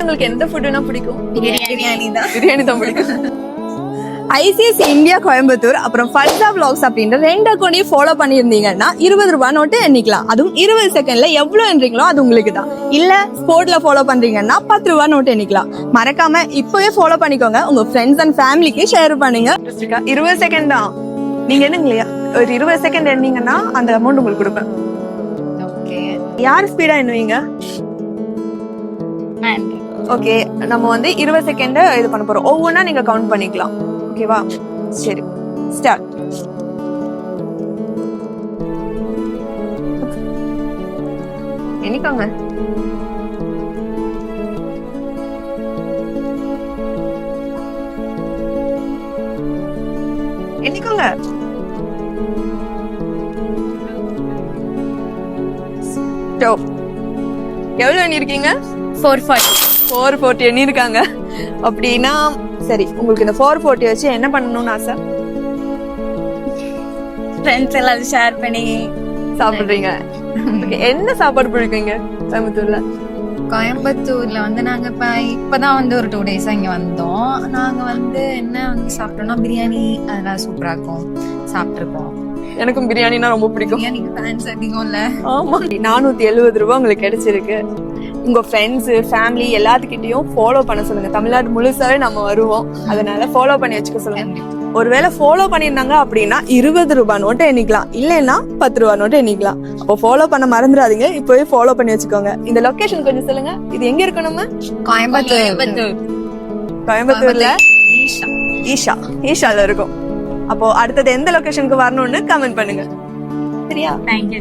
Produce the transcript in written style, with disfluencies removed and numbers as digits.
உங்களுக்கு எந்த ஃபுட்னா பிடிக்கும்? பிரியாணி தான் பிடிக்கும். ஐசிஎஸ் இந்தியா கோயம்புத்தூர் அப்புறம் ஃபர்ஸ்ட் vlogs அப்படின்ற 2 அக்கௌண்டையும் ஃபாலோ பண்ணியிருந்தீங்கன்னா 20 ரூபாய் நோட்டு எண்ணிக்கலாம். அதுவும் 20 செகண்ட்ல எவ்வளவு எண்றீங்களோ அது உங்களுக்கு தான். இல்ல ஸ்போர்ட்ல ஃபாலோ பண்றீங்கன்னா 10 ரூபாய் நோட்டு எண்ணிக்கலாம். மறக்காம இப்பவே ஃபாலோ பண்ணிக்கோங்க. உங்க ஃப்ரெண்ட்ஸ் அண்ட் ஃபேமிலிக்கு ஷேர் பண்ணுங்க. 20 செகண்ட் தான். நீங்க என்னங்களையா ஒரு 20 செகண்ட் எண்ணீங்கன்னா அந்த அமௌண்ட் உங்களுக்கு கொடுப்பேன். யார் ஸ்பீடா எண்ணுவீங்க? ஓகே, நம்ம வந்து 20 செகண்ட் இது பண்ண போறோம். ஒவ்வொன்றா நீங்க கவுண்ட் பண்ணிக்கலாம். ஓகேவா? சரி, ஸ்டார்ட். எண்ணிக்கோங்க. எண்ணிக்கோங்க. ஸ்டாப். எவ்வளவு எண்ணிருக்கீங்க? 440 எண்ணிருக்காங்க. அப்படின்னா சரி, உங்களுக்கு இந்த 440 வச்சு என்ன பண்ணணும்னு ஆசை? ஃப்ரெண்ட்ஸ் எல்லாரும் ஷேர் பண்ணி சாப்பிடுறீங்க. என்ன சாப்பாடு பிடிக்குங்க கோயம்புத்தூர்ல? கோயம்புத்தூர்ல வந்து நாங்க இப்பதான் வந்து ஒரு 2 days இங்க வந்தோம். நாங்க வந்து என்ன வந்து சாப்பிட்டோம்னா பிரியாணி, அதெல்லாம் சூப்பரா இருக்கும், சாப்பிட்டுருக்கோம். எனக்கும் பிரியாணினா ரொம்ப பிடிக்கும். பிரியாணிக்கு ஃபேன்ஸ் அதிகம் இல்ல? ஆமா, 470 ரூபாய் உங்களுக்கு கிடைச்சிருக்கு. உங்க ஃப்ரெண்ட்ஸ் ஃபேமிலி எல்லாத்துக்கிட்டையும் ஃபாலோ பண்ண சொல்லுங்க. தமிழ்நாடு முழுசாவே நம்ம வருவோம், அதனால ஃபாலோ பண்ணி வச்சுக்க சொல்லுங்க. ஒருவேளை ஃபாலோ பண்ணிருந்தாங்க அப்படின்னா 20 ரூபாய் நோட்டை எண்ணிக்கலாம், இல்லைன்னா 10 ரூபாய் நோட்டை எண்ணிக்கலாம். அப்போ ஃபாலோ பண்ண மறந்துடாதீங்க, இப்பவே ஃபாலோ பண்ணி வச்சுக்கோங்க. இந்த லொகேஷன் கொஞ்சம் சொல்லுங்க. இது எங்க இருக்கு? நம்ம கோயம்புத்தூர்ல ஈஷால இருக்கும். அப்போ அடுத்தது எந்த லொகேஷனுக்கு வரணும்னு கமெண்ட் பண்ணுங்க. சரியா? தேங்க்யூ.